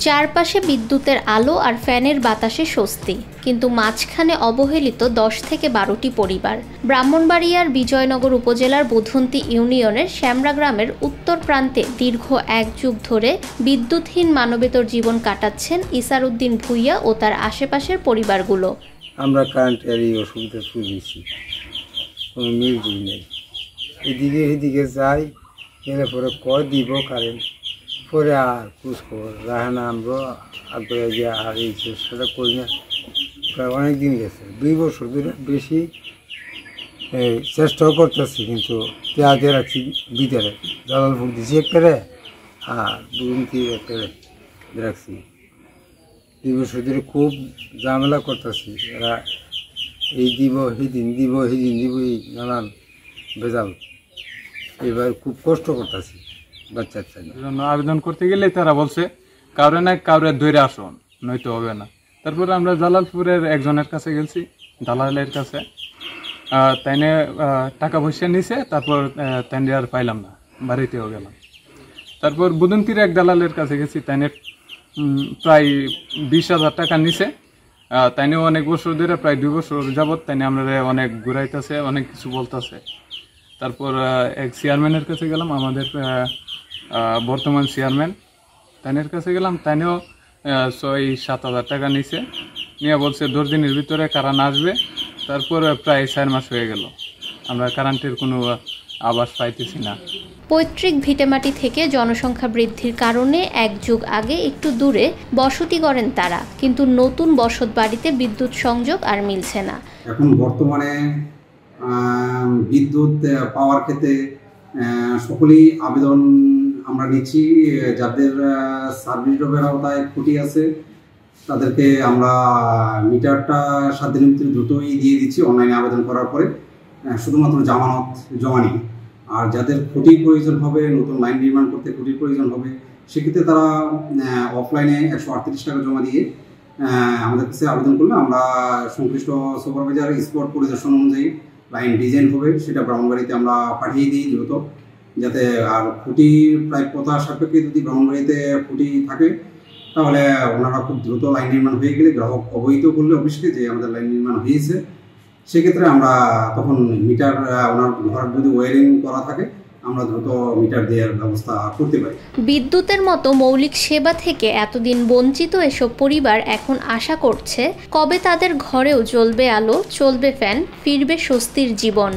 চারপাশে বিদ্যুতের আলো আর ফ্যানের বাতাসে স্বস্তি, কিন্তু মাঝখানে অবহেলিত 10 থেকে 12টি পরিবার। ব্রাহ্মণবাড়িয়ার বিজয়নগর উপজেলার বুধন্তি ইউনিয়নের শ্যামরা গ্রামের উত্তর প্রান্তে দীর্ঘ 1 যুগ ধরে বিদ্যুৎহীন মানবেতর জীবন কাটাচ্ছেন ইসার উদ্দিন ভূঁইয়া ও তার আশেপাশের পরিবারগুলো। আমরা কারেন্টের এই অসুবিধা শুনেছি, কোনো মিউজিক নেই, এদিকে যাই গেলে পরে কয় দিব কারেন্ট, পরে আর খোঁজখবর রাখে না। আমরা আগে গিয়ে আর এই চেষ্টাটা করি না, প্রায় অনেক দিন গেছে, 2 বছর ধরে বেশি চেষ্টাও করতেছি, কিন্তু পেঁয়াজে রাখছি ভিতরে, জালালপুর দিছি একটারে আর বুরুমতি একটারে রাখছি। 2 বছর ধরে খুব ঝামেলা করতেছি, এরা এই দিব সেদিন দিব এই নানান ভেজাল, এবার খুব কষ্ট করতেছি। বাচ্চার জন্য আবেদন করতে গেলে তারা বলছে কাউরে না কাউরে ধরে আসুন, নয়তো হবে না। তারপরে আমরা জালালপুরের একজনের কাছে গেছি, দালালের কাছে, তাইনে টাকা পয়সা নিছে, তারপর তাইনে আর পাইলাম না, বাড়িতেও গেলাম। তারপর বুদন্তির এক দালালের কাছে গেছি, তাইনে প্রায় 20,000 টাকা নিছে, তাইনেও অনেক বছর ধরে, প্রায় 2 বছর যাবৎ তাইনে আমরা অনেক ঘুরাইতেছে, অনেক কিছু বলতেছে। তারপর এক চেয়ারম্যানের কাছে গেলাম, আমাদের বর্তমান চেয়ারম্যান, তাইনের কাছে গেলাম, তাইনেও 6-7 হাজার টাকা নিছে, নিয়ে বলছে 10 দিনের ভিতরে কারেন্ট আসবে। তারপর প্রায় 4 মাস হয়ে গেল, আমরা কারেন্টের কোনো আবাস পাইতেছি না। পৈতৃক ভিটেমাটি থেকে জনসংখ্যা বৃদ্ধির কারণে 1 যুগ আগে একটু দূরে বসতি করেন তারা, কিন্তু নতুন বসত বাড়িতে বিদ্যুৎ সংযোগ আর মিলছে না। এখন বর্তমানে বিদ্যুৎ পাওয়ার ক্ষেত্রে সকলেই আবেদন আমরা নিচ্ছি। যাদের সার্ভিস ড্রপের আওতায় খুঁটি আছে তাদেরকে আমরা মিটারটা 7 দিনের ভিতরে দ্রুতই দিয়ে দিচ্ছি অনলাইনে আবেদন করার পরে, শুধুমাত্র জামানত জমা নিয়ে। আর যাদের খুঁটির প্রয়োজন হবে, নতুন লাইন নির্মাণ করতে খুঁটির প্রয়োজন হবে, সেক্ষেত্রে তারা অফলাইনে 138 টাকা জমা দিয়ে আমাদের কাছে আবেদন করলে আমরা সংশ্লিষ্ট সুপারভাইজার স্পট পরিদর্শন অনুযায়ী লাইন ডিজাইন হবে, সেটা ব্রাহ্মণবাড়িতে আমরা পাঠিয়ে দিই দ্রুত, যাতে আর খুঁটি প্রায় কথা সাপেক্ষে যদি ব্রাহ্মণবাড়িতে খুঁটি থাকে তাহলে ওনারা খুব দ্রুত লাইন নির্মাণ হয়ে গেলে গ্রাহক অবহিত করলে অফিসকে যে আমাদের লাইন নির্মাণ হয়েছে, সেক্ষেত্রে আমরা তখন মিটার ওনার ঘর যদি ওয়ারিং করা থাকে আমরা দ্রুত মিটার দেওয়ার ব্যবস্থা করতে পারি। বিদ্যুতের মতো মৌলিক সেবা থেকে এতদিন বঞ্চিত এসব পরিবার এখন আশা করছে কবে তাদের ঘরেও জ্বলবে আলো, চলবে ফ্যান, ফিরবে স্বস্তির জীবন।